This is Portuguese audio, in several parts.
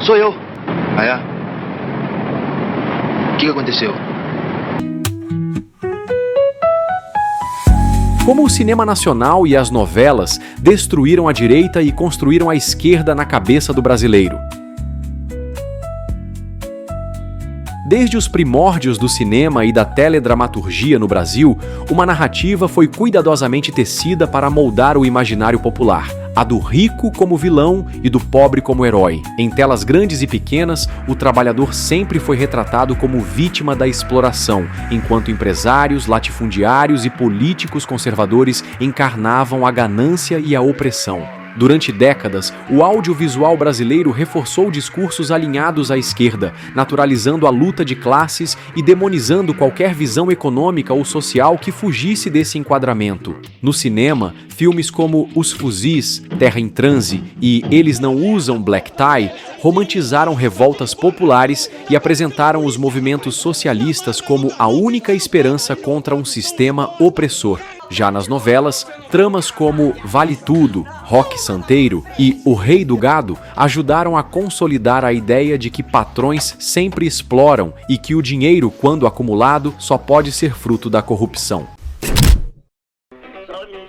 Sou eu. Ah, é? O que aconteceu? Como o cinema nacional e as novelas destruíram a direita e construíram a esquerda na cabeça do brasileiro. Desde os primórdios do cinema e da teledramaturgia no Brasil, uma narrativa foi cuidadosamente tecida para moldar o imaginário popular. A do rico como vilão e do pobre como herói. Em telas grandes e pequenas, o trabalhador sempre foi retratado como vítima da exploração, enquanto empresários, latifundiários e políticos conservadores encarnavam a ganância e a opressão. Durante décadas, o audiovisual brasileiro reforçou discursos alinhados à esquerda, naturalizando a luta de classes e demonizando qualquer visão econômica ou social que fugisse desse enquadramento. No cinema, filmes como Os Fuzis, Terra em Transe e Eles Não Usam Black Tie romantizaram revoltas populares e apresentaram os movimentos socialistas como a única esperança contra um sistema opressor. Já nas novelas, tramas como Vale Tudo, Roque Santeiro e O Rei do Gado ajudaram a consolidar a ideia de que patrões sempre exploram e que o dinheiro, quando acumulado, só pode ser fruto da corrupção.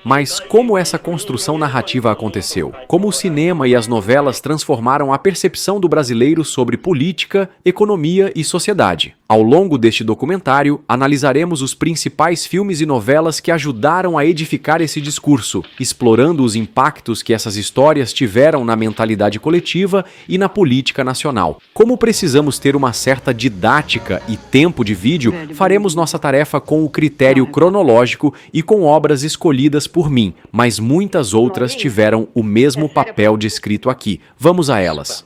Mas como essa construção narrativa aconteceu? Como o cinema e as novelas transformaram a percepção do brasileiro sobre política, economia e sociedade? Ao longo deste documentário, analisaremos os principais filmes e novelas que ajudaram a edificar esse discurso, explorando os impactos que essas histórias tiveram na mentalidade coletiva e na política nacional. Como precisamos ter uma certa didática e tempo de vídeo, faremos nossa tarefa com o critério cronológico e com obras escolhidas por mim, mas muitas outras tiveram o mesmo papel descrito aqui. Vamos a elas.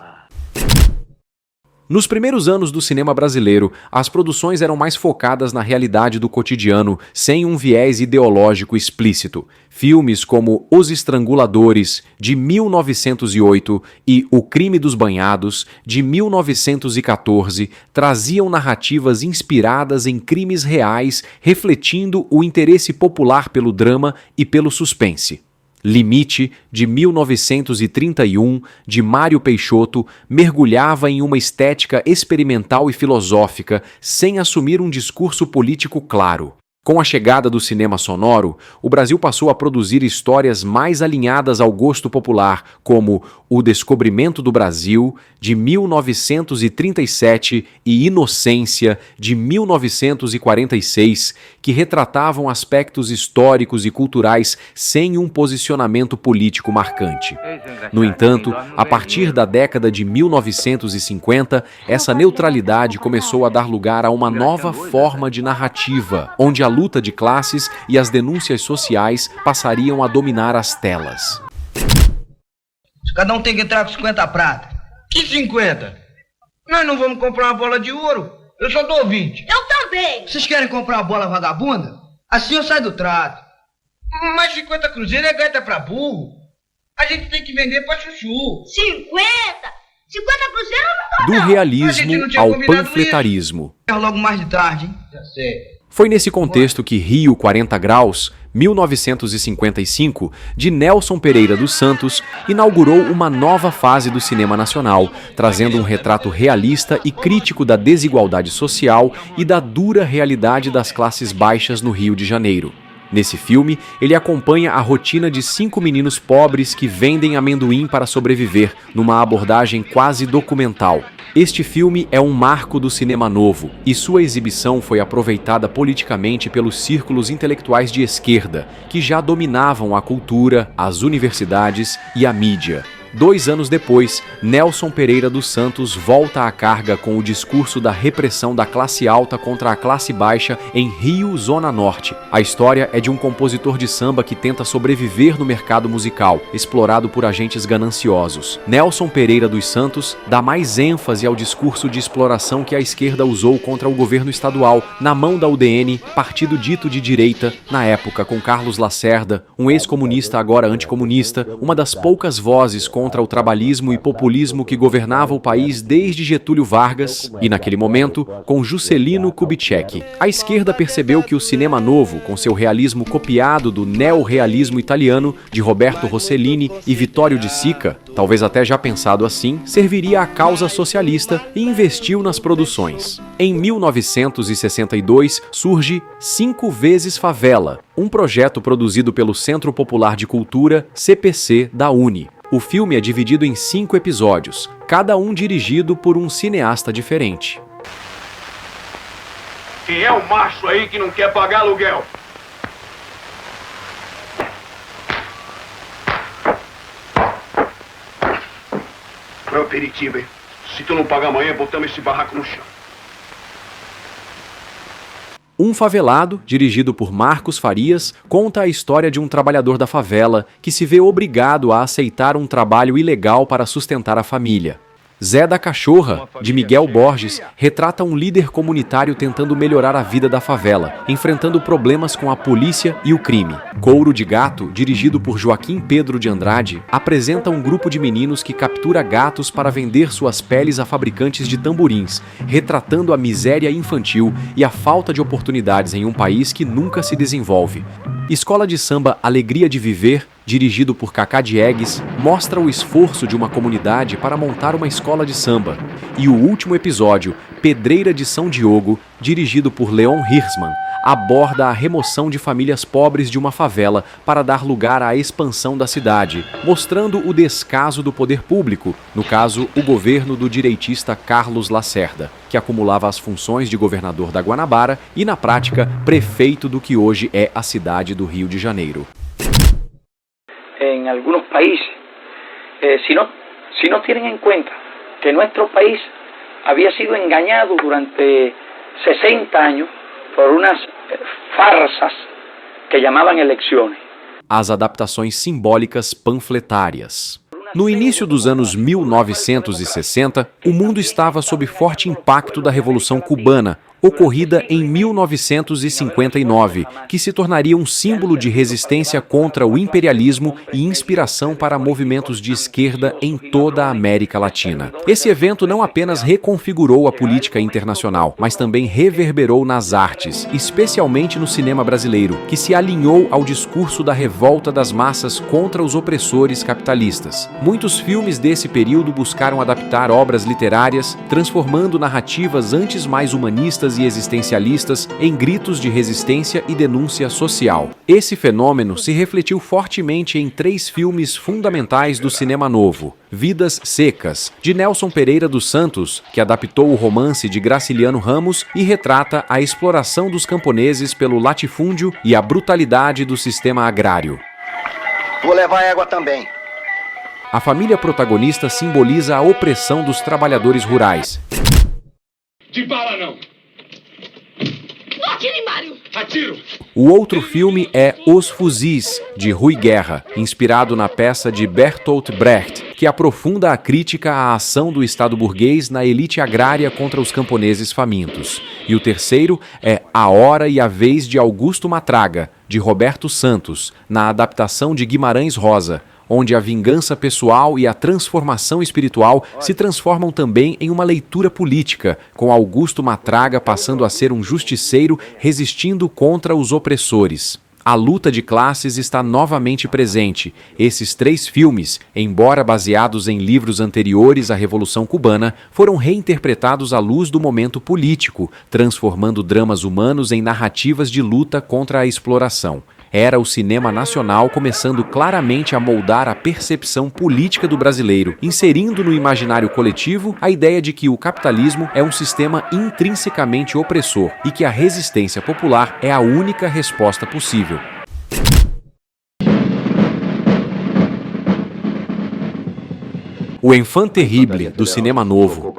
Nos primeiros anos do cinema brasileiro, as produções eram mais focadas na realidade do cotidiano, sem um viés ideológico explícito. Filmes como Os Estranguladores, de 1908, e O Crime dos Banhados, de 1914, traziam narrativas inspiradas em crimes reais, refletindo o interesse popular pelo drama e pelo suspense. Limite, de 1931, de Mário Peixoto, mergulhava em uma estética experimental e filosófica, sem assumir um discurso político claro. Com a chegada do cinema sonoro, o Brasil passou a produzir histórias mais alinhadas ao gosto popular, como O Descobrimento do Brasil, de 1937, e Inocência, de 1946, que retratavam aspectos históricos e culturais sem um posicionamento político marcante. No entanto, a partir da década de 1950, essa neutralidade começou a dar lugar a uma nova forma de narrativa, onde a luta de classes e as denúncias sociais passariam a dominar as telas. Cada um tem que entrar com 50 prata. Que 50? Nós não vamos comprar uma bola de ouro. Eu só dou 20. Eu também. Vocês querem comprar uma bola vagabunda? Assim eu saio do trato. Mas 50 cruzeiros é gaita pra burro. A gente tem que vender pra chuchu. 50? 50 cruzeiros não dá. Do não. realismo ao panfletarismo. Logo mais de tarde, hein? Já sei. Foi nesse contexto que Rio 40 Graus, 1955, de Nelson Pereira dos Santos, inaugurou uma nova fase do cinema nacional, trazendo um retrato realista e crítico da desigualdade social e da dura realidade das classes baixas no Rio de Janeiro. Nesse filme, ele acompanha a rotina de 5 meninos pobres que vendem amendoim para sobreviver, numa abordagem quase documental. Este filme é um marco do cinema novo, e sua exibição foi aproveitada politicamente pelos círculos intelectuais de esquerda, que já dominavam a cultura, as universidades e a mídia. 2 anos depois, Nelson Pereira dos Santos volta à carga com o discurso da repressão da classe alta contra a classe baixa em Rio, Zona Norte. A história é de um compositor de samba que tenta sobreviver no mercado musical, explorado por agentes gananciosos. Nelson Pereira dos Santos dá mais ênfase ao discurso de exploração que a esquerda usou contra o governo estadual, na mão da UDN, partido dito de direita, na época com Carlos Lacerda, um ex-comunista agora anticomunista, uma das poucas vozes com contra o trabalhismo e populismo que governava o país desde Getúlio Vargas e, naquele momento, com Juscelino Kubitschek. A esquerda percebeu que o cinema novo, com seu realismo copiado do neorrealismo italiano de Roberto Rossellini e Vittorio de Sica, talvez até já pensado assim, serviria à causa socialista e investiu nas produções. Em 1962 surge 5 vezes Favela, um projeto produzido pelo Centro Popular de Cultura, CPC, da UNE. O filme é dividido em 5 episódios, cada um dirigido por um cineasta diferente. Quem é o macho aí que não quer pagar aluguel? É o aperitivo, hein? Se tu não pagar amanhã, botamos esse barraco no chão. Um Favelado, dirigido por Marcos Farias, conta a história de um trabalhador da favela que se vê obrigado a aceitar um trabalho ilegal para sustentar a família. Zé da Cachorra, de Miguel Borges, retrata um líder comunitário tentando melhorar a vida da favela, enfrentando problemas com a polícia e o crime. Couro de Gato, dirigido por Joaquim Pedro de Andrade, apresenta um grupo de meninos que captura gatos para vender suas peles a fabricantes de tamborins, retratando a miséria infantil e a falta de oportunidades em um país que nunca se desenvolve. Escola de Samba Alegria de Viver, dirigido por Cacá Diegues, mostra o esforço de uma comunidade para montar uma escola de samba. E o último episódio, Pedreira de São Diogo, dirigido por Leon Hirschman, aborda a remoção de famílias pobres de uma favela para dar lugar à expansão da cidade, mostrando o descaso do poder público, no caso, o governo do direitista Carlos Lacerda, que acumulava as funções de governador da Guanabara e, na prática, prefeito do que hoje é a cidade do Rio de Janeiro. En algunos países, si no tienen en cuenta que nuestro país había sido engañado durante 60 años por unas farsas que llamaban elecciones. As adaptações simbólicas panfletárias. No início dos anos 1960, o mundo estava sob forte impacto da Revolução Cubana, ocorrida em 1959, que se tornaria um símbolo de resistência contra o imperialismo e inspiração para movimentos de esquerda em toda a América Latina. Esse evento não apenas reconfigurou a política internacional, mas também reverberou nas artes, especialmente no cinema brasileiro, que se alinhou ao discurso da revolta das massas contra os opressores capitalistas. Muitos filmes desse período buscaram adaptar obras literárias, transformando narrativas antes mais humanistas e existencialistas em gritos de resistência e denúncia social. Esse fenômeno se refletiu fortemente em 3 filmes fundamentais do cinema novo. Vidas Secas, de Nelson Pereira dos Santos, que adaptou o romance de Graciliano Ramos e retrata a exploração dos camponeses pelo latifúndio e a brutalidade do sistema agrário. Vou levar água também. A família protagonista simboliza a opressão dos trabalhadores rurais. De bala não! Não atire, Mário! Atiro! O outro filme é Os Fuzis, de Rui Guerra, inspirado na peça de Bertolt Brecht, que aprofunda a crítica à ação do Estado burguês na elite agrária contra os camponeses famintos. E o terceiro é A Hora e a Vez de Augusto Matraga, de Roberto Santos, na adaptação de Guimarães Rosa, onde a vingança pessoal e a transformação espiritual se transformam também em uma leitura política, com Augusto Matraga passando a ser um justiceiro resistindo contra os opressores. A luta de classes está novamente presente. Esses 3 filmes, embora baseados em livros anteriores à Revolução Cubana, foram reinterpretados à luz do momento político, transformando dramas humanos em narrativas de luta contra a exploração. Era o cinema nacional começando claramente a moldar a percepção política do brasileiro, inserindo no imaginário coletivo a ideia de que o capitalismo é um sistema intrinsecamente opressor e que a resistência popular é a única resposta possível. O enfant terrible do cinema novo.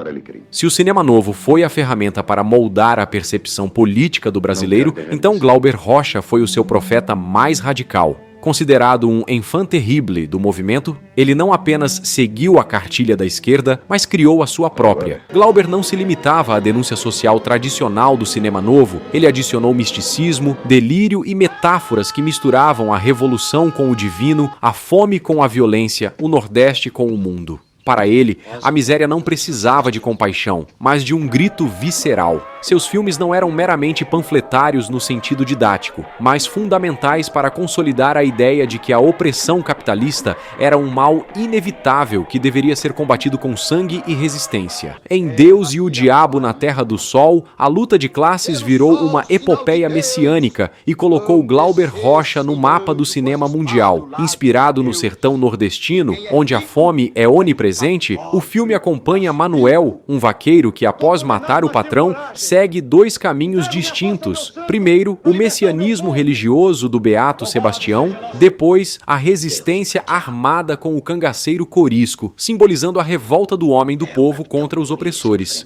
Se o cinema novo foi a ferramenta para moldar a percepção política do brasileiro, então Glauber Rocha foi o seu profeta mais radical. Considerado um enfant terrible do movimento, ele não apenas seguiu a cartilha da esquerda, mas criou a sua própria. Glauber não se limitava à denúncia social tradicional do cinema novo, ele adicionou misticismo, delírio e metáforas que misturavam a revolução com o divino, a fome com a violência, o Nordeste com o mundo. Para ele, a miséria não precisava de compaixão, mas de um grito visceral. Seus filmes não eram meramente panfletários no sentido didático, mas fundamentais para consolidar a ideia de que a opressão capitalista era um mal inevitável que deveria ser combatido com sangue e resistência. Em Deus e o Diabo na Terra do Sol, a luta de classes virou uma epopeia messiânica e colocou Glauber Rocha no mapa do cinema mundial. Inspirado no sertão nordestino, onde a fome é onipresente, o filme acompanha Manuel, um vaqueiro que, após matar o patrão, segue dois caminhos distintos. Primeiro, o messianismo religioso do Beato Sebastião, depois, a resistência armada com o cangaceiro Corisco, simbolizando a revolta do homem do povo contra os opressores.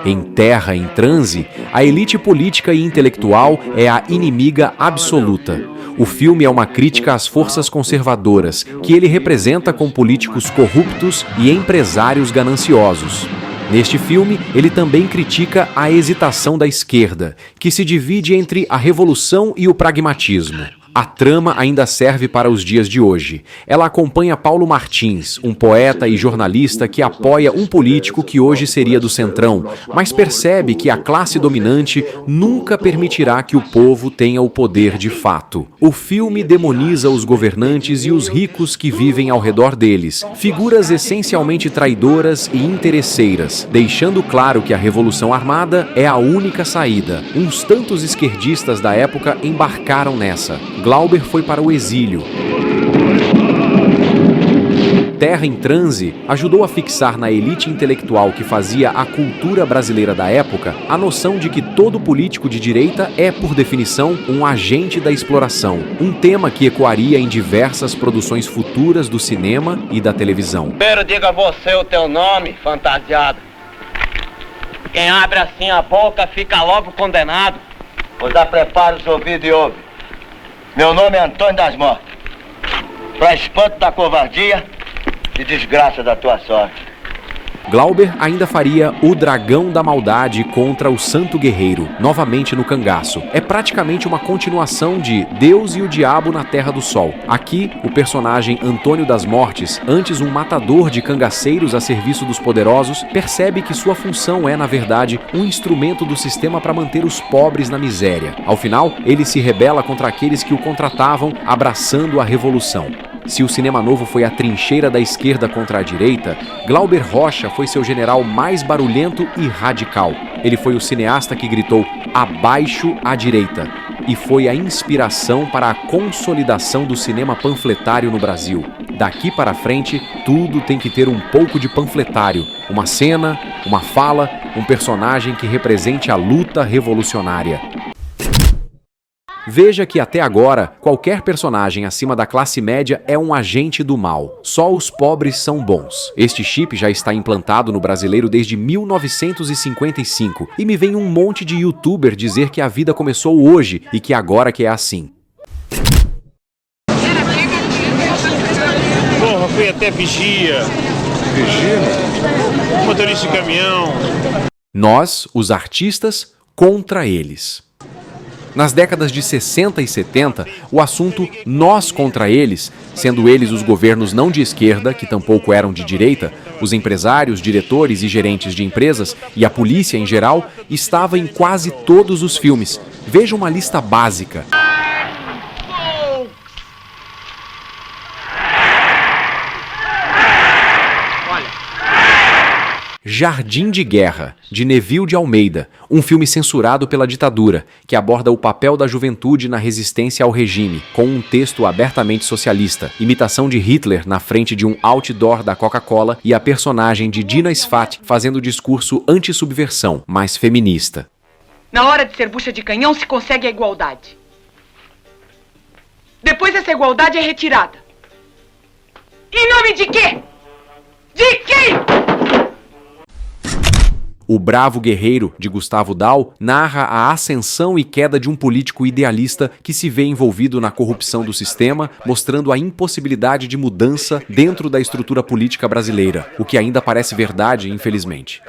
Em Terra em Transe, a elite política e intelectual é a inimiga absoluta. O filme é uma crítica às forças conservadoras, que ele representa com políticos corruptos e empresários gananciosos. Neste filme, ele também critica a hesitação da esquerda, que se divide entre a revolução e o pragmatismo. A trama ainda serve para os dias de hoje. Ela acompanha Paulo Martins, um poeta e jornalista que apoia um político que hoje seria do Centrão, mas percebe que a classe dominante nunca permitirá que o povo tenha o poder de fato. O filme demoniza os governantes e os ricos que vivem ao redor deles, figuras essencialmente traidoras e interesseiras, deixando claro que a Revolução Armada é a única saída. Uns tantos esquerdistas da época embarcaram nessa. Glauber foi para o exílio. Terra em Transe ajudou a fixar na elite intelectual que fazia a cultura brasileira da época a noção de que todo político de direita é, por definição, um agente da exploração, um tema que ecoaria em diversas produções futuras do cinema e da televisão. Primeiro diga você o teu nome, fantasiado. Quem abre assim a boca fica logo condenado. Pois já prepara os ouvidos e ouve. Meu nome é Antônio das Mortes. Para espanto da covardia e desgraça da tua sorte. Glauber ainda faria O Dragão da Maldade contra o Santo Guerreiro, novamente no cangaço. É praticamente uma continuação de Deus e o Diabo na Terra do Sol. Aqui, o personagem Antônio das Mortes, antes um matador de cangaceiros a serviço dos poderosos, percebe que sua função é, na verdade, um instrumento do sistema para manter os pobres na miséria. Ao final, ele se rebela contra aqueles que o contratavam, abraçando a revolução. Se o cinema novo foi a trincheira da esquerda contra a direita, Glauber Rocha foi seu general mais barulhento e radical. Ele foi o cineasta que gritou "abaixo à direita" e foi a inspiração para a consolidação do cinema panfletário no Brasil. Daqui para frente, tudo tem que ter um pouco de panfletário, uma cena, uma fala, um personagem que represente a luta revolucionária. Veja que até agora, qualquer personagem acima da classe média é um agente do mal. Só os pobres são bons. Este chip já está implantado no brasileiro desde 1955 e me vem um monte de youtuber dizer que a vida começou hoje e que agora que é assim. Porra, fui até vigia. Vigia? Motorista de caminhão. Nós, os artistas, contra eles. Nas décadas de 60 e 70, o assunto nós contra eles, sendo eles os governos não de esquerda, que tampouco eram de direita, os empresários, diretores e gerentes de empresas e a polícia em geral, estava em quase todos os filmes. Veja uma lista básica. Jardim de Guerra, de Neville de Almeida, um filme censurado pela ditadura, que aborda o papel da juventude na resistência ao regime, com um texto abertamente socialista, imitação de Hitler na frente de um outdoor da Coca-Cola e a personagem de Dina Sfat fazendo discurso anti-subversão, mais feminista. Na hora de ser bucha de canhão se consegue a igualdade. Depois essa igualdade é retirada. Em nome de quê? De quem? O Bravo Guerreiro, de Gustavo Dal, narra a ascensão e queda de um político idealista que se vê envolvido na corrupção do sistema, mostrando a impossibilidade de mudança dentro da estrutura política brasileira, o que ainda parece verdade, infelizmente.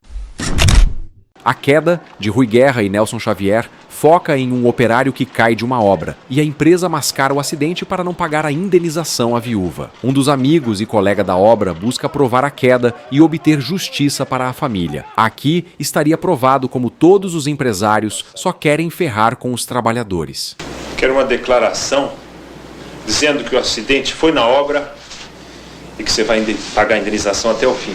A Queda, de Rui Guerra e Nelson Xavier, foca em um operário que cai de uma obra, e a empresa mascara o acidente para não pagar a indenização à viúva. Um dos amigos e colega da obra busca provar a queda e obter justiça para a família. Aqui estaria provado como todos os empresários só querem ferrar com os trabalhadores. Quero uma declaração dizendo que o acidente foi na obra e que você vai pagar a indenização até o fim.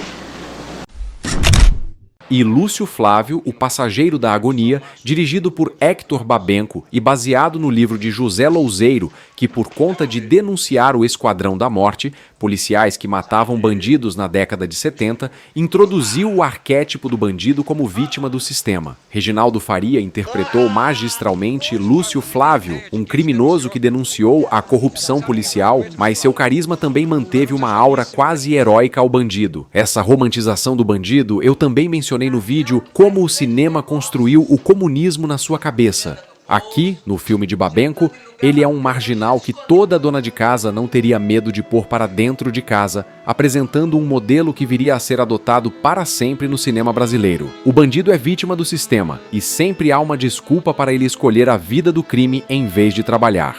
E Lúcio Flávio, o Passageiro da Agonia, dirigido por Hector Babenco e baseado no livro de José Louzeiro, que por conta de denunciar o Esquadrão da Morte, policiais que matavam bandidos na década de 70, introduziu o arquétipo do bandido como vítima do sistema. Reginaldo Faria interpretou magistralmente Lúcio Flávio, um criminoso que denunciou a corrupção policial, mas seu carisma também manteve uma aura quase heróica ao bandido. Essa romantização do bandido eu também mencionei no vídeo como o cinema construiu o comunismo na sua cabeça. Aqui, no filme de Babenco, ele é um marginal que toda dona de casa não teria medo de pôr para dentro de casa, apresentando um modelo que viria a ser adotado para sempre no cinema brasileiro. O bandido é vítima do sistema e sempre há uma desculpa para ele escolher a vida do crime em vez de trabalhar.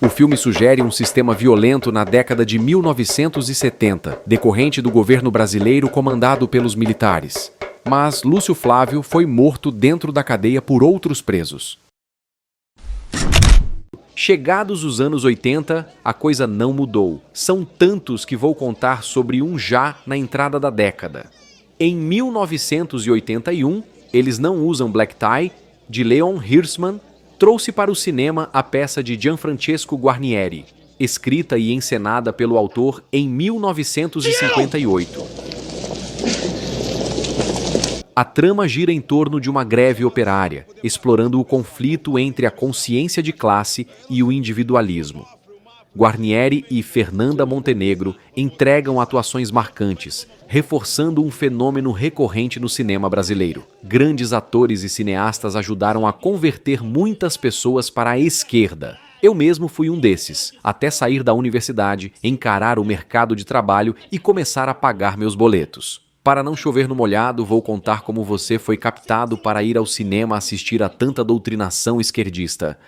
O filme sugere um sistema violento na década de 1970, decorrente do governo brasileiro comandado pelos militares. Mas Lúcio Flávio foi morto dentro da cadeia por outros presos. Chegados os anos 80, a coisa não mudou. São tantos que vou contar sobre um já na entrada da década. Em 1981, Eles Não Usam Black Tie, de Leon Hirschman, trouxe para o cinema a peça de Gianfrancesco Guarnieri, escrita e encenada pelo autor em 1958. A trama gira em torno de uma greve operária, explorando o conflito entre a consciência de classe e o individualismo. Guarnieri e Fernanda Montenegro entregam atuações marcantes, reforçando um fenômeno recorrente no cinema brasileiro. Grandes atores e cineastas ajudaram a converter muitas pessoas para a esquerda. Eu mesmo fui um desses, até sair da universidade, encarar o mercado de trabalho e começar a pagar meus boletos. Para não chover no molhado, vou contar como você foi captado para ir ao cinema assistir a tanta doutrinação esquerdista.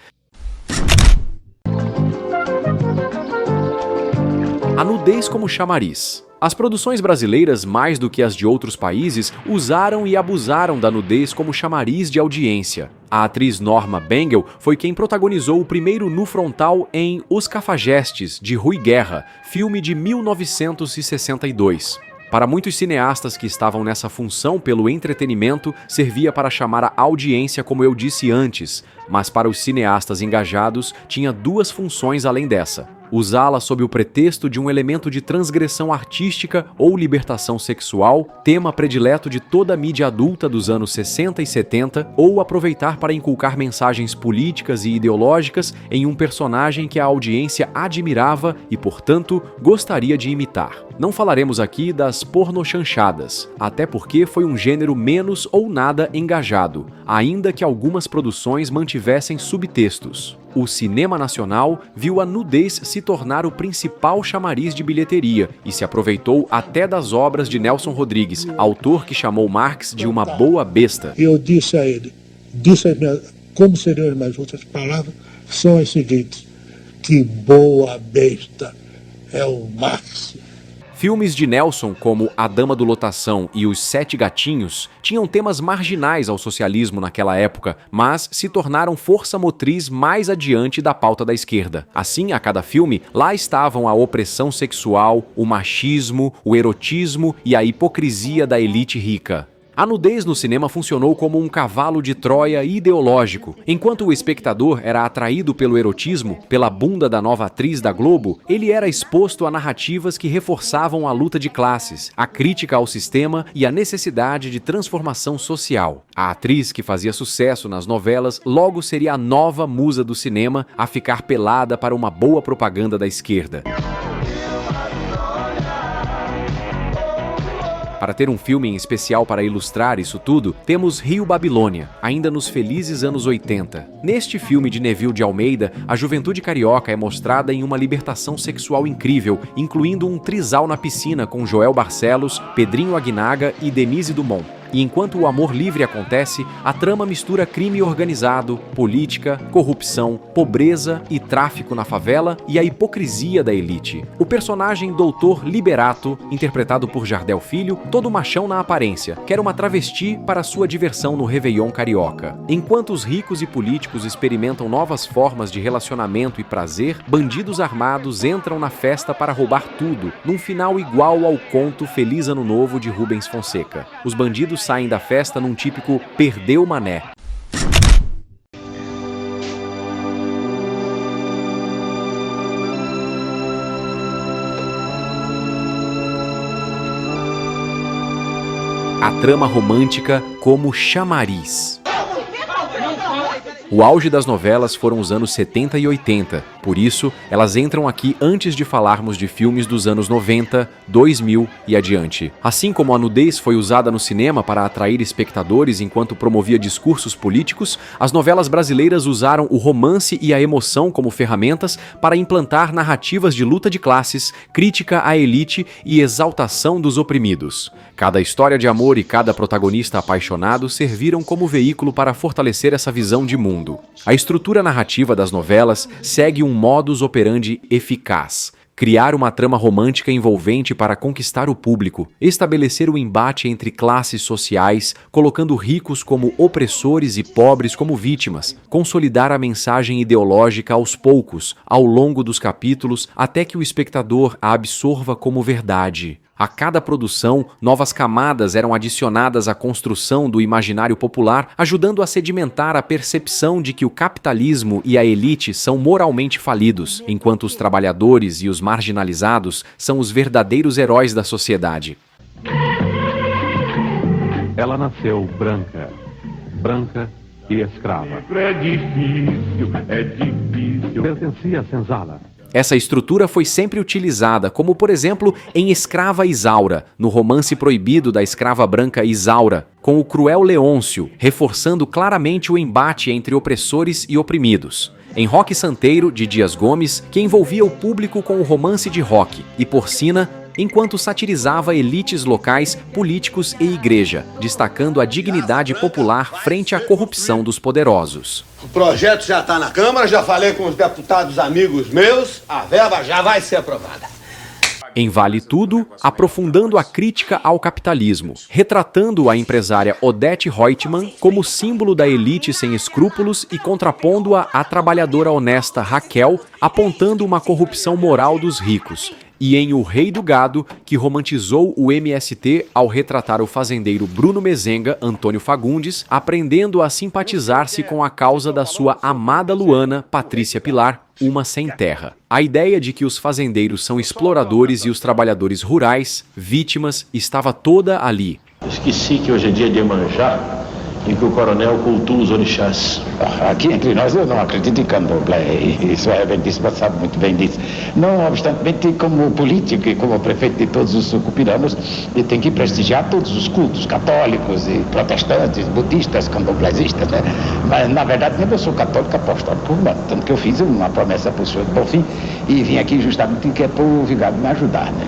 A nudez como chamariz. As produções brasileiras, mais do que as de outros países, usaram e abusaram da nudez como chamariz de audiência. A atriz Norma Bengel foi quem protagonizou o primeiro nu frontal em Os Cafajestes, de Rui Guerra, filme de 1962. Para muitos cineastas que estavam nessa função pelo entretenimento, servia para chamar a audiência, como eu disse antes, mas para os cineastas engajados, tinha duas funções além dessa: usá-la sob o pretexto de um elemento de transgressão artística ou libertação sexual, tema predileto de toda a mídia adulta dos anos 60 e 70, ou aproveitar para inculcar mensagens políticas e ideológicas em um personagem que a audiência admirava e, portanto, gostaria de imitar. Não falaremos aqui das pornochanchadas, até porque foi um gênero menos ou nada engajado, ainda que algumas produções mantivessem subtextos. O cinema nacional viu a nudez se tornar o principal chamariz de bilheteria e se aproveitou até das obras de Nelson Rodrigues, autor que chamou Marx de uma boa besta. Eu disse a ele, como seriam as mais outras palavras, são as seguintes: que boa besta é o Marx. Filmes de Nelson, como A Dama do Lotação e Os Sete Gatinhos, tinham temas marginais ao socialismo naquela época, mas se tornaram força motriz mais adiante da pauta da esquerda. Assim, a cada filme, lá estavam a opressão sexual, o machismo, o erotismo e a hipocrisia da elite rica. A nudez no cinema funcionou como um cavalo de Troia ideológico. Enquanto o espectador era atraído pelo erotismo, pela bunda da nova atriz da Globo, ele era exposto a narrativas que reforçavam a luta de classes, a crítica ao sistema e a necessidade de transformação social. A atriz que fazia sucesso nas novelas logo seria a nova musa do cinema a ficar pelada para uma boa propaganda da esquerda. Para ter um filme em especial para ilustrar isso tudo, temos Rio Babilônia, ainda nos felizes anos 80. Neste filme de Neville de Almeida, a juventude carioca é mostrada em uma libertação sexual incrível, incluindo um trisal na piscina com Joel Barcelos, Pedrinho Aguinaga e Denise Dumont. E enquanto o amor livre acontece, a trama mistura crime organizado, política, corrupção, pobreza e tráfico na favela e a hipocrisia da elite. O personagem Doutor Liberato, interpretado por Jardel Filho, todo machão na aparência, quer uma travesti para sua diversão no Réveillon carioca. Enquanto os ricos e políticos experimentam novas formas de relacionamento e prazer, bandidos armados entram na festa para roubar tudo, num final igual ao conto Feliz Ano Novo de Rubens Fonseca. Os bandidos saem da festa num típico perdeu mané. A trama romântica como chamariz. O auge das novelas foram os anos 70 e 80, por isso elas entram aqui antes de falarmos de filmes dos anos 90, 2000 e adiante. Assim como a nudez foi usada no cinema para atrair espectadores enquanto promovia discursos políticos, as novelas brasileiras usaram o romance e a emoção como ferramentas para implantar narrativas de luta de classes, crítica à elite e exaltação dos oprimidos. Cada história de amor e cada protagonista apaixonado serviram como veículo para fortalecer essa visão de mundo. A estrutura narrativa das novelas segue um modus operandi eficaz. Criar uma trama romântica envolvente para conquistar o público, estabelecer o embate entre classes sociais, colocando ricos como opressores e pobres como vítimas, consolidar a mensagem ideológica aos poucos, ao longo dos capítulos, até que o espectador a absorva como verdade. A cada produção, novas camadas eram adicionadas à construção do imaginário popular, ajudando a sedimentar a percepção de que o capitalismo e a elite são moralmente falidos, enquanto os trabalhadores e os marginalizados são os verdadeiros heróis da sociedade. Ela nasceu branca e escrava. É difícil. Pertencia a senzala. Essa estrutura foi sempre utilizada, como por exemplo em Escrava Isaura, no romance proibido da escrava branca Isaura, com o cruel Leôncio, reforçando claramente o embate entre opressores e oprimidos. Em Roque Santeiro, de Dias Gomes, que envolvia o público com o romance de Roque, e Porcina, enquanto satirizava elites locais, políticos e igreja, destacando a dignidade popular frente à corrupção dos poderosos. O projeto já está na Câmara, já falei com os deputados amigos meus, a verba já vai ser aprovada. Em Vale Tudo, aprofundando a crítica ao capitalismo, retratando a empresária Odete Reutemann como símbolo da elite sem escrúpulos e contrapondo-a à trabalhadora honesta Raquel, apontando uma corrupção moral dos ricos. E em O Rei do Gado, que romantizou o MST ao retratar o fazendeiro Bruno Mezenga, Antônio Fagundes, aprendendo a simpatizar-se com a causa da sua amada Luana, Patrícia Pilar, uma sem terra. A ideia de que os fazendeiros são exploradores e os trabalhadores rurais, vítimas, estava toda ali. Esqueci que hoje é dia de Iemanjá e que o coronel cultua os orixás. Aqui entre nós eu não acredito em candomblé, isso é bem disso, sabe muito bem disso. Não obstante, como político e como prefeito de todos os sucupiranos, eu tenho que prestigiar todos os cultos, católicos e protestantes, budistas, candomblésistas, né? Mas na verdade eu sou católico apostólico romano, tanto que eu fiz uma promessa para o senhor de Bonfim e vim aqui justamente que é para o vigado me ajudar, né?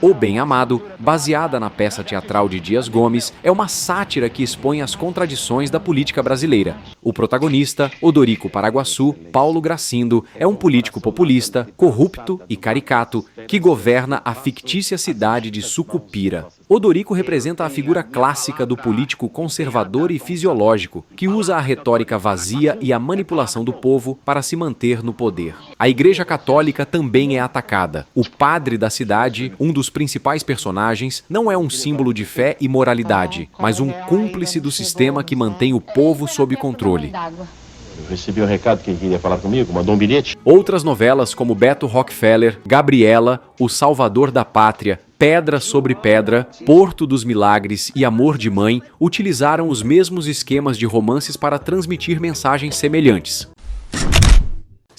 O Bem Amado, baseada na peça teatral de Dias Gomes, é uma sátira que expõe as contradições da política brasileira. O protagonista, Odorico Paraguaçu, Paulo Gracindo, é um político populista, corrupto e caricato, que governa a fictícia cidade de Sucupira. Odorico representa a figura clássica do político conservador e fisiológico, que usa a retórica vazia e a manipulação do povo para se manter no poder. A Igreja Católica também é atacada. O padre da cidade, um dos principais personagens, não é um símbolo de fé e moralidade, mas um cúmplice do sistema que mantém o povo sob controle. Eu recebi um recado que queria falar comigo, mandou um bilhete. Outras novelas como Beto Rockefeller, Gabriela, O Salvador da Pátria, Pedra sobre Pedra, Porto dos Milagres e Amor de Mãe utilizaram os mesmos esquemas de romances para transmitir mensagens semelhantes.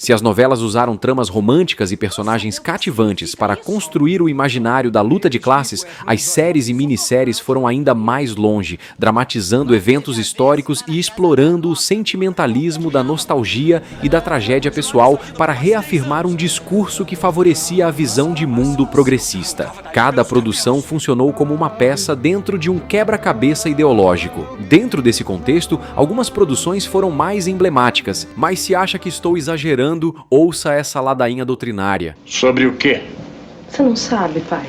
Se as novelas usaram tramas românticas e personagens cativantes para construir o imaginário da luta de classes, as séries e minisséries foram ainda mais longe, dramatizando eventos históricos e explorando o sentimentalismo da nostalgia e da tragédia pessoal para reafirmar um discurso que favorecia a visão de mundo progressista. Cada produção funcionou como uma peça dentro de um quebra-cabeça ideológico. Dentro desse contexto, algumas produções foram mais emblemáticas, mas se acha que estou exagerando, ouça essa ladainha doutrinária. Sobre o quê? Você não sabe, pai?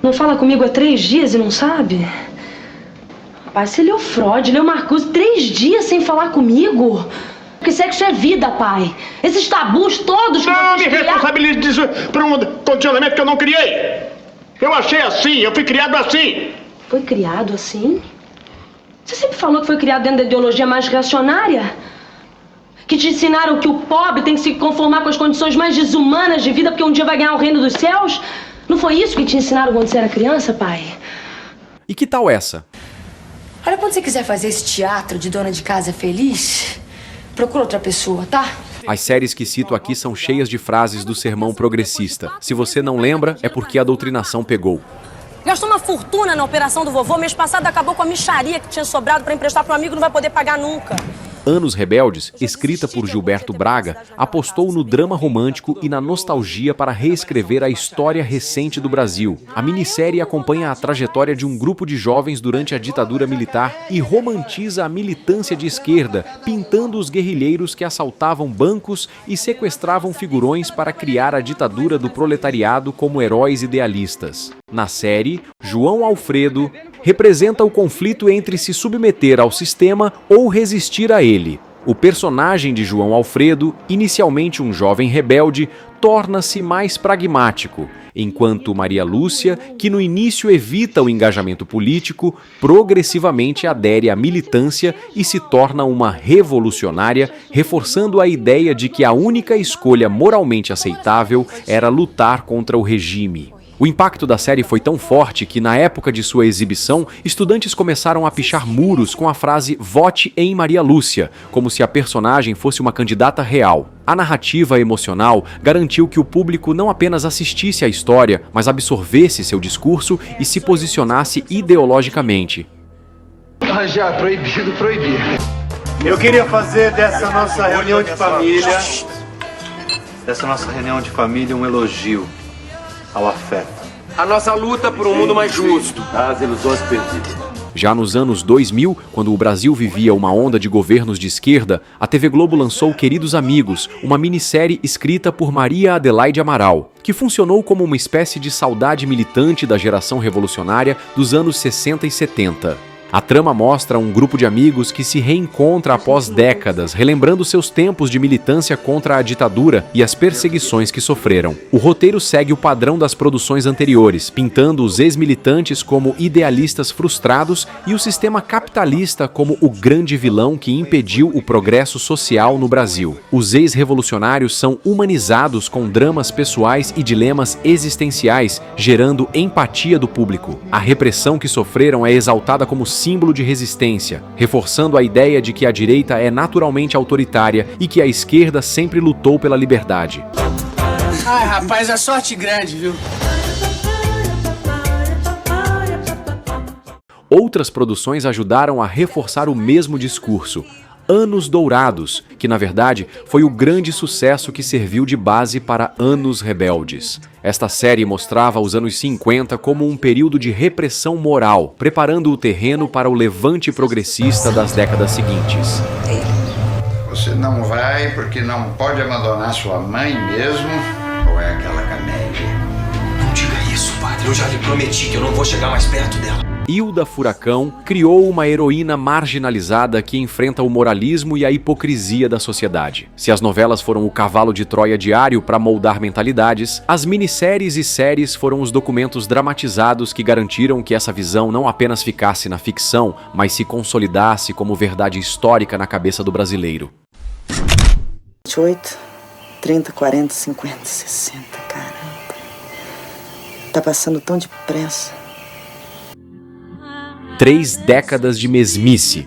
Não fala comigo há 3 dias e não sabe? Pai, você leu Freud, leu Marcuse, 3 dias sem falar comigo? Porque sexo é vida, pai. Esses tabus todos que não vocês me responsabilize disso por um condicionamento que eu não criei. Eu achei assim, eu fui criado assim. Foi criado assim? Você sempre falou que foi criado dentro da ideologia mais reacionária? Que te ensinaram que o pobre tem que se conformar com as condições mais desumanas de vida porque um dia vai ganhar o reino dos céus? Não foi isso que te ensinaram quando você era criança, pai? E que tal essa? Olha, quando você quiser fazer esse teatro de dona de casa feliz, procura outra pessoa, tá? As séries que cito aqui são cheias de frases do sermão progressista. Se você não lembra, é porque a doutrinação pegou. Gastou uma fortuna na operação do vovô. Mês passado acabou com a mixaria que tinha sobrado para emprestar para um amigo e não vai poder pagar nunca. Anos Rebeldes, escrita por Gilberto Braga, apostou no drama romântico e na nostalgia para reescrever a história recente do Brasil. A minissérie acompanha a trajetória de um grupo de jovens durante a ditadura militar e romantiza a militância de esquerda, pintando os guerrilheiros que assaltavam bancos e sequestravam figurões para criar a ditadura do proletariado como heróis idealistas. Na série, João Alfredo representa o conflito entre se submeter ao sistema ou resistir a ele. O personagem de João Alfredo, inicialmente um jovem rebelde, torna-se mais pragmático, enquanto Maria Lúcia, que no início evita o engajamento político, progressivamente adere à militância e se torna uma revolucionária, reforçando a ideia de que a única escolha moralmente aceitável era lutar contra o regime. O impacto da série foi tão forte que, na época de sua exibição, estudantes começaram a pichar muros com a frase "Vote em Maria Lúcia", como se a personagem fosse uma candidata real. A narrativa emocional garantiu que o público não apenas assistisse à história, mas absorvesse seu discurso e se posicionasse ideologicamente. Já, proibido proibir. Eu queria fazer dessa nossa reunião de família um elogio ao afeto. A nossa luta por um mundo mais justo. As ilusões perdidas. Já nos anos 2000, quando o Brasil vivia uma onda de governos de esquerda, a TV Globo lançou Queridos Amigos, uma minissérie escrita por Maria Adelaide Amaral, que funcionou como uma espécie de saudade militante da geração revolucionária dos anos 60 e 70. A trama mostra um grupo de amigos que se reencontra após décadas, relembrando seus tempos de militância contra a ditadura e as perseguições que sofreram. O roteiro segue o padrão das produções anteriores, pintando os ex-militantes como idealistas frustrados e o sistema capitalista como o grande vilão que impediu o progresso social no Brasil. Os ex-revolucionários são humanizados com dramas pessoais e dilemas existenciais, gerando empatia do público. A repressão que sofreram é exaltada como símbolo de resistência, reforçando a ideia de que a direita é naturalmente autoritária e que a esquerda sempre lutou pela liberdade. Ai, rapaz, a sorte grande, viu? Outras produções ajudaram a reforçar o mesmo discurso. Anos Dourados, que na verdade foi o grande sucesso que serviu de base para Anos Rebeldes. Esta série mostrava os anos 50 como um período de repressão moral, preparando o terreno para o levante progressista das décadas seguintes. Você não vai porque não pode abandonar sua mãe mesmo? Ou é aquela camélia? Não diga isso, padre. Eu já lhe prometi que eu não vou chegar mais perto dela. Hilda Furacão criou uma heroína marginalizada que enfrenta o moralismo e a hipocrisia da sociedade. Se as novelas foram o cavalo de Troia diário para moldar mentalidades, as minisséries e séries foram os documentos dramatizados que garantiram que essa visão não apenas ficasse na ficção, mas se consolidasse como verdade histórica na cabeça do brasileiro. 28, 30, 40, 50, 60, caramba. Tá passando tão depressa. 3 décadas de mesmice.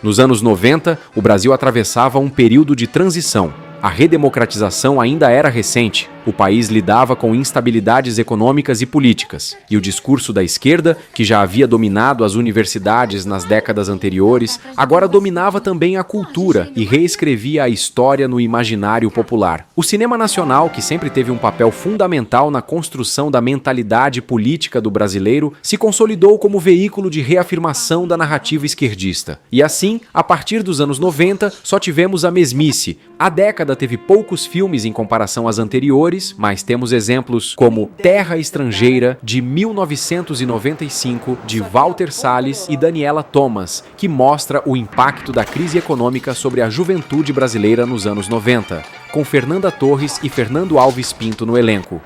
Nos anos 90, o Brasil atravessava um período de transição. A redemocratização ainda era recente, o país lidava com instabilidades econômicas e políticas, e o discurso da esquerda, que já havia dominado as universidades nas décadas anteriores, agora dominava também a cultura e reescrevia a história no imaginário popular. O cinema nacional, que sempre teve um papel fundamental na construção da mentalidade política do brasileiro, se consolidou como veículo de reafirmação da narrativa esquerdista. E assim, a partir dos anos 90, só tivemos a mesmice. A década teve poucos filmes em comparação às anteriores, mas temos exemplos como Terra Estrangeira, de 1995, de Walter Salles e Daniela Thomas, que mostra o impacto da crise econômica sobre a juventude brasileira nos anos 90, com Fernanda Torres e Fernando Alves Pinto no elenco.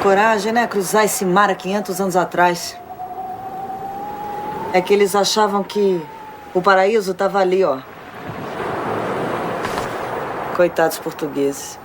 Coragem, né? Cruzar esse mar há 500 anos atrás. É que eles achavam que o paraíso estava ali, ó. Coitados portugueses.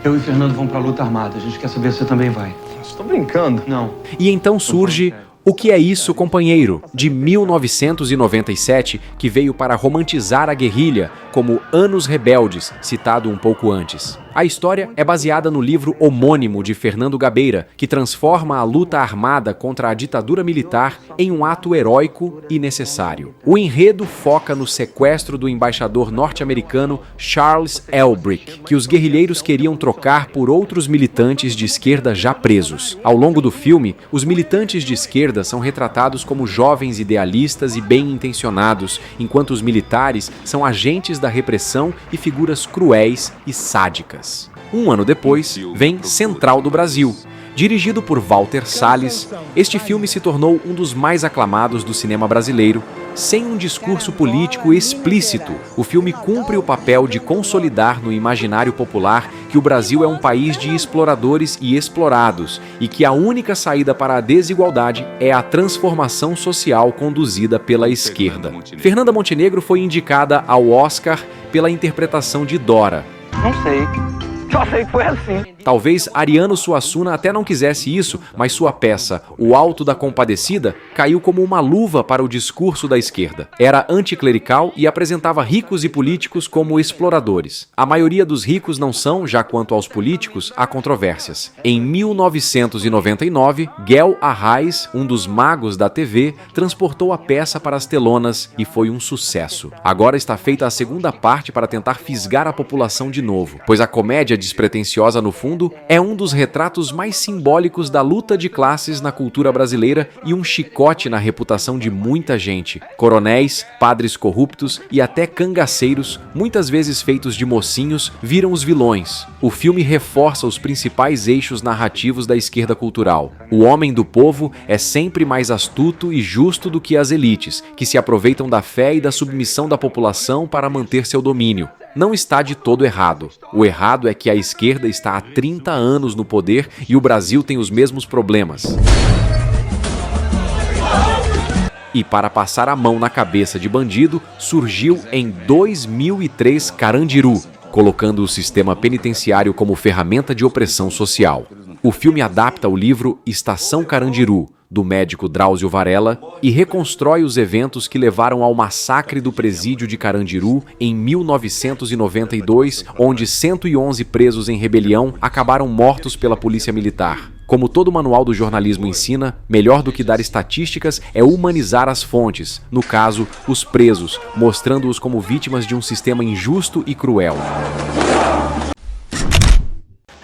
Eu e Fernando vamos pra luta armada. A gente quer saber se você também vai. Estou brincando. Não. E então surge O Que É Isso, Companheiro, de 1997, que veio para romantizar a guerrilha, como Anos Rebeldes, citado um pouco antes. A história é baseada no livro homônimo de Fernando Gabeira, que transforma a luta armada contra a ditadura militar em um ato heróico e necessário. O enredo foca no sequestro do embaixador norte-americano Charles Elbrick, que os guerrilheiros queriam trocar por outros militantes de esquerda já presos. Ao longo do filme, os militantes de esquerda são retratados como jovens idealistas e bem-intencionados, enquanto os militares são agentes da repressão e figuras cruéis e sádicas. Um ano depois, vem Central do Brasil. Dirigido por Walter Salles, este filme se tornou um dos mais aclamados do cinema brasileiro. Sem um discurso político explícito, o filme cumpre o papel de consolidar no imaginário popular que o Brasil é um país de exploradores e explorados e que a única saída para a desigualdade é a transformação social conduzida pela esquerda. Fernanda Montenegro foi indicada ao Oscar pela interpretação de Dora. Não sei. Só sei que foi assim. Talvez Ariano Suassuna até não quisesse isso, mas sua peça, O Alto da Compadecida, caiu como uma luva para o discurso da esquerda. Era anticlerical e apresentava ricos e políticos como exploradores. A maioria dos ricos não são, já quanto aos políticos, há controvérsias. Em 1999, Guel Arraes, um dos magos da TV, transportou a peça para as telonas e foi um sucesso. Agora está feita a segunda parte para tentar fisgar a população de novo, pois a comédia despretensiosa no fundo é um dos retratos mais simbólicos da luta de classes na cultura brasileira e um chicote na reputação de muita gente. Coronéis, padres corruptos e até cangaceiros, muitas vezes feitos de mocinhos, viram os vilões. O filme reforça os principais eixos narrativos da esquerda cultural. O homem do povo é sempre mais astuto e justo do que as elites, que se aproveitam da fé e da submissão da população para manter seu domínio. Não está de todo errado. O errado é que a esquerda está há 30 anos no poder e o Brasil tem os mesmos problemas. E para passar a mão na cabeça de bandido, surgiu em 2003 Carandiru, colocando o sistema penitenciário como ferramenta de opressão social. O filme adapta o livro Estação Carandiru, do médico Drauzio Varela, e reconstrói os eventos que levaram ao massacre do presídio de Carandiru em 1992, onde 111 presos em rebelião acabaram mortos pela polícia militar. Como todo manual do jornalismo ensina, melhor do que dar estatísticas é humanizar as fontes, no caso, os presos, mostrando-os como vítimas de um sistema injusto e cruel.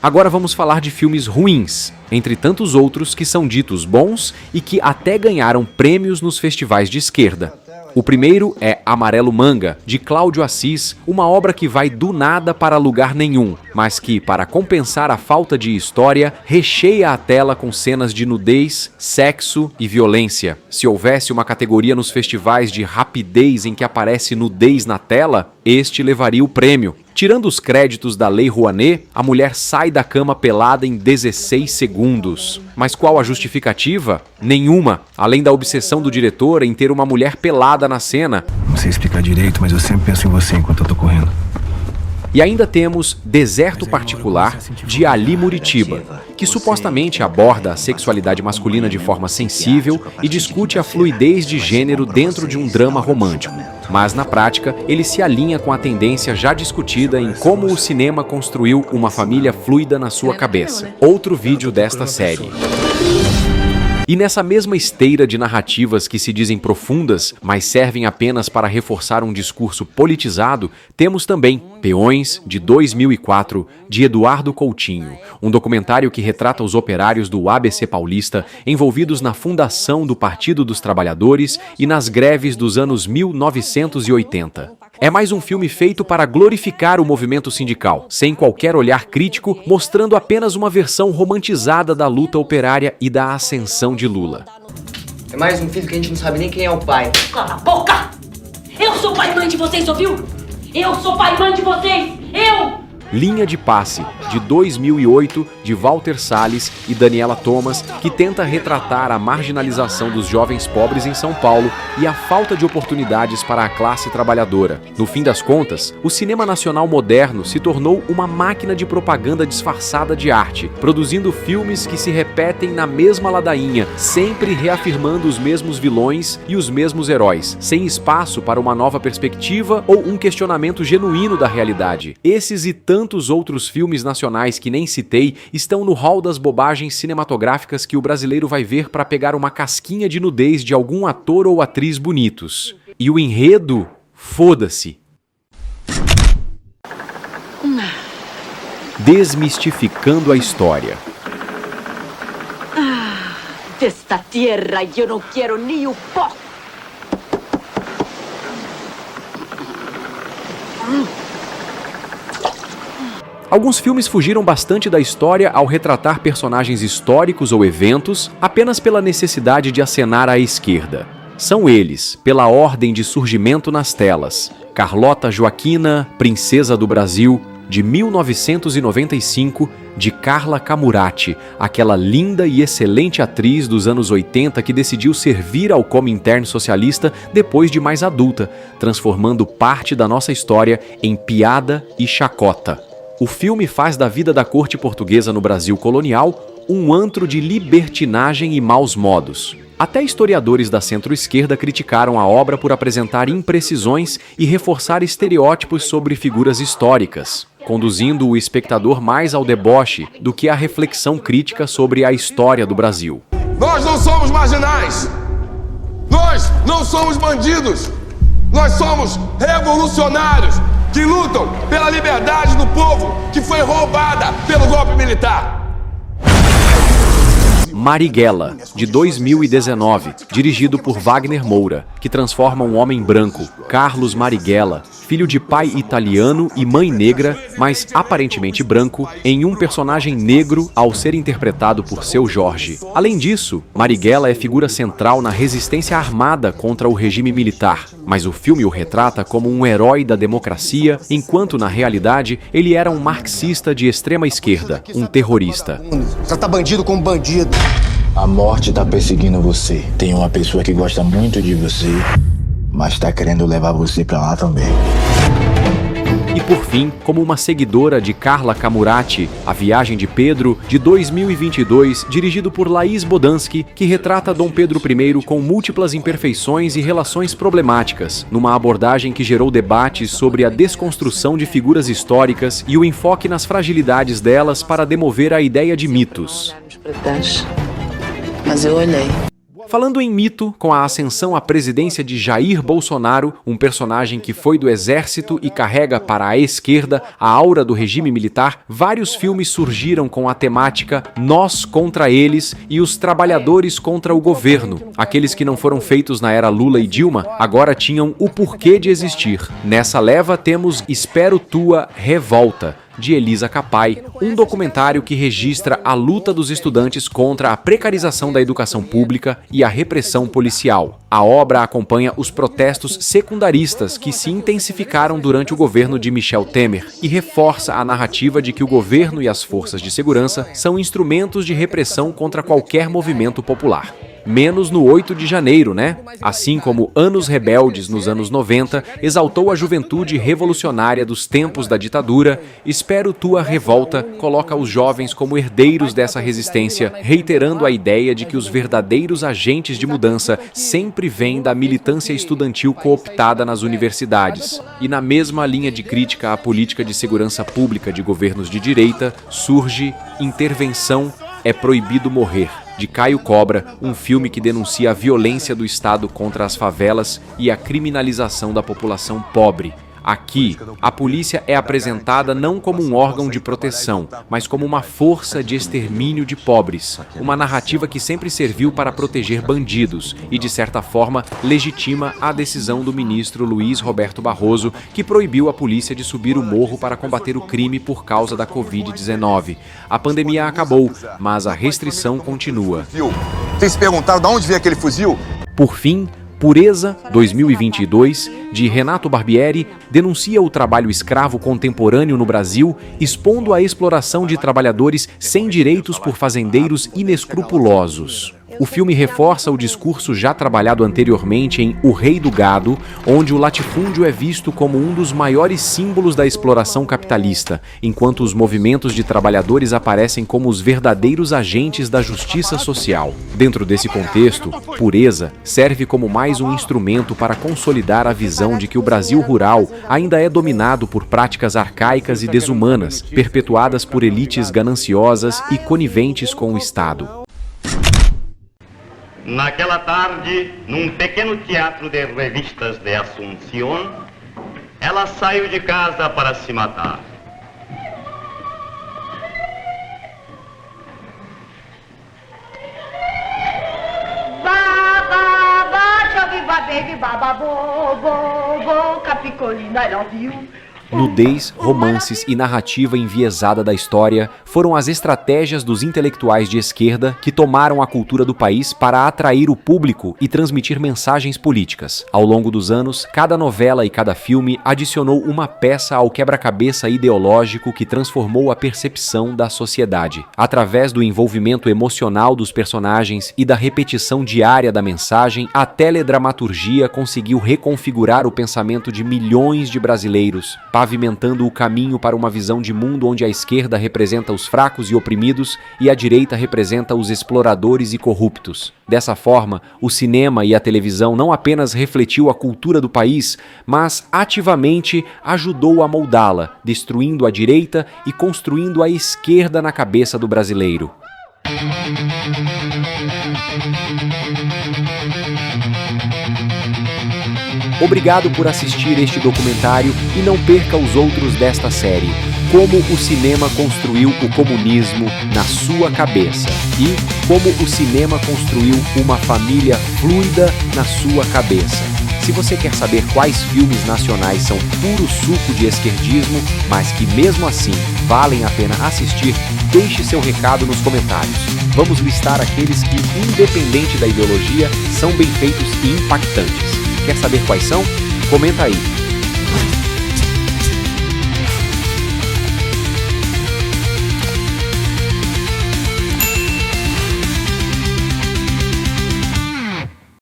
Agora vamos falar de filmes ruins, entre tantos outros que são ditos bons e que até ganharam prêmios nos festivais de esquerda. O primeiro é Amarelo Manga, de Cláudio Assis, uma obra que vai do nada para lugar nenhum, mas que, para compensar a falta de história, recheia a tela com cenas de nudez, sexo e violência. Se houvesse uma categoria nos festivais de rapidez em que aparece nudez na tela, este levaria o prêmio. Tirando os créditos da Lei Rouanet, a mulher sai da cama pelada em 16 segundos. Mas qual a justificativa? Nenhuma, além da obsessão do diretor em ter uma mulher pelada na cena. Não sei explicar direito, mas eu sempre penso em você enquanto eu tô correndo. E ainda temos Deserto Particular, de Ali Muritiba, que supostamente aborda a sexualidade masculina de forma sensível e discute a fluidez de gênero dentro de um drama romântico. Mas, na prática, ele se alinha com a tendência já discutida em como o cinema construiu uma família fluida na sua cabeça. Outro vídeo desta série. E nessa mesma esteira de narrativas que se dizem profundas, mas servem apenas para reforçar um discurso politizado, temos também Peões, de 2004, de Eduardo Coutinho, um documentário que retrata os operários do ABC Paulista envolvidos na fundação do Partido dos Trabalhadores e nas greves dos anos 1980. É mais um filme feito para glorificar o movimento sindical, sem qualquer olhar crítico, mostrando apenas uma versão romantizada da luta operária e da ascensão de Lula. É mais um filho que a gente não sabe nem quem é o pai. Cala a boca! Eu sou pai e mãe de vocês, ouviu? Eu sou pai e mãe de vocês! Eu! Linha de Passe, de 2008, de Walter Salles e Daniela Thomas, que tenta retratar a marginalização dos jovens pobres em São Paulo e a falta de oportunidades para a classe trabalhadora. No fim das contas, o cinema nacional moderno se tornou uma máquina de propaganda disfarçada de arte, produzindo filmes que se repetem na mesma ladainha, sempre reafirmando os mesmos vilões e os mesmos heróis, sem espaço para uma nova perspectiva ou um questionamento genuíno da realidade. Esses e tantos outros filmes nacionais que nem citei estão no hall das bobagens cinematográficas que o brasileiro vai ver para pegar uma casquinha de nudez de algum ator ou atriz bonitos. E o enredo? Foda-se. Desmistificando a história. Desta terra eu não quero nem o pó. Alguns filmes fugiram bastante da história ao retratar personagens históricos ou eventos apenas pela necessidade de acenar à esquerda. São eles, pela ordem de surgimento nas telas: Carlota Joaquina, Princesa do Brasil, de 1995, de Carla Camurati, aquela linda e excelente atriz dos anos 80 que decidiu servir ao Comintern socialista depois de mais adulta, transformando parte da nossa história em piada e chacota. O filme faz da vida da corte portuguesa no Brasil colonial um antro de libertinagem e maus modos. Até historiadores da centro-esquerda criticaram a obra por apresentar imprecisões e reforçar estereótipos sobre figuras históricas, conduzindo o espectador mais ao deboche do que à reflexão crítica sobre a história do Brasil. Nós não somos marginais! Nós não somos bandidos! Nós somos revolucionários que lutam pela liberdade do povo que foi roubada pelo golpe militar. Marighella, de 2019, dirigido por Wagner Moura, que transforma um homem branco, Carlos Marighella, filho de pai italiano e mãe negra, mas aparentemente branco, em um personagem negro ao ser interpretado por Seu Jorge. Além disso, Marighella é figura central na resistência armada contra o regime militar, mas o filme o retrata como um herói da democracia, enquanto na realidade ele era um marxista de extrema esquerda, um terrorista. Trata bandido como bandido. A morte tá perseguindo você. Tem uma pessoa que gosta muito de você, mas tá querendo levar você pra lá também. E por fim, como uma seguidora de Carla Camurati, A Viagem de Pedro, de 2022, dirigido por Laís Bodansky, que retrata Dom Pedro I com múltiplas imperfeições e relações problemáticas, numa abordagem que gerou debates sobre a desconstrução de figuras históricas e o enfoque nas fragilidades delas para demover a ideia de mitos. Mas eu olhei. Falando em mito, com a ascensão à presidência de Jair Bolsonaro, um personagem que foi do exército e carrega para a esquerda a aura do regime militar, vários filmes surgiram com a temática Nós contra eles e os trabalhadores contra o governo. Aqueles que não foram feitos na era Lula e Dilma agora tinham o porquê de existir. Nessa leva temos Espero Tua Revolta, de Elisa Capai, um documentário que registra a luta dos estudantes contra a precarização da educação pública e a repressão policial. A obra acompanha os protestos secundaristas que se intensificaram durante o governo de Michel Temer e reforça a narrativa de que o governo e as forças de segurança são instrumentos de repressão contra qualquer movimento popular. Menos no 8 de janeiro, né? Assim como Anos Rebeldes nos anos 90 exaltou a juventude revolucionária dos tempos da ditadura, Espero Tua Revolta coloca os jovens como herdeiros dessa resistência, reiterando a ideia de que os verdadeiros agentes de mudança sempre vêm da militância estudantil cooptada nas universidades. E na mesma linha de crítica à política de segurança pública de governos de direita, surge Intervenção é Proibido Morrer, de Caio Cobra, um filme que denuncia a violência do Estado contra as favelas e a criminalização da população pobre. Aqui, a polícia é apresentada não como um órgão de proteção, mas como uma força de extermínio de pobres. Uma narrativa que sempre serviu para proteger bandidos e, de certa forma, legitima a decisão do ministro Luiz Roberto Barroso, que proibiu a polícia de subir o morro para combater o crime por causa da Covid-19. A pandemia acabou, mas a restrição continua. Vocês se perguntaram de onde veio aquele fuzil? Por fim, Pureza, 2022, de Renato Barbieri, denuncia o trabalho escravo contemporâneo no Brasil, expondo a exploração de trabalhadores sem direitos por fazendeiros inescrupulosos. O filme reforça o discurso já trabalhado anteriormente em O Rei do Gado, onde o latifúndio é visto como um dos maiores símbolos da exploração capitalista, enquanto os movimentos de trabalhadores aparecem como os verdadeiros agentes da justiça social. Dentro desse contexto, Pureza serve como mais um instrumento para consolidar a visão de que o Brasil rural ainda é dominado por práticas arcaicas e desumanas, perpetuadas por elites gananciosas e coniventes com o Estado. Naquela tarde, num pequeno teatro de revistas de Assunción, ela saiu de casa para se matar. Capicolina, I love you. Nudez, romances e narrativa enviesada da história foram as estratégias dos intelectuais de esquerda que tomaram a cultura do país para atrair o público e transmitir mensagens políticas. Ao longo dos anos, cada novela e cada filme adicionou uma peça ao quebra-cabeça ideológico que transformou a percepção da sociedade. Através do envolvimento emocional dos personagens e da repetição diária da mensagem, a teledramaturgia conseguiu reconfigurar o pensamento de milhões de brasileiros, pavimentando o caminho para uma visão de mundo onde a esquerda representa os fracos e oprimidos e a direita representa os exploradores e corruptos. Dessa forma, o cinema e a televisão não apenas refletiu a cultura do país, mas ativamente ajudou a moldá-la, destruindo a direita e construindo a esquerda na cabeça do brasileiro. Obrigado por assistir este documentário e não perca os outros desta série. Como o cinema construiu o comunismo na sua cabeça e como o cinema construiu uma família fluida na sua cabeça. Se você quer saber quais filmes nacionais são puro suco de esquerdismo, mas que mesmo assim valem a pena assistir, deixe seu recado nos comentários. Vamos listar aqueles que, independente da ideologia, são bem feitos e impactantes. Quer saber quais são? Comenta aí.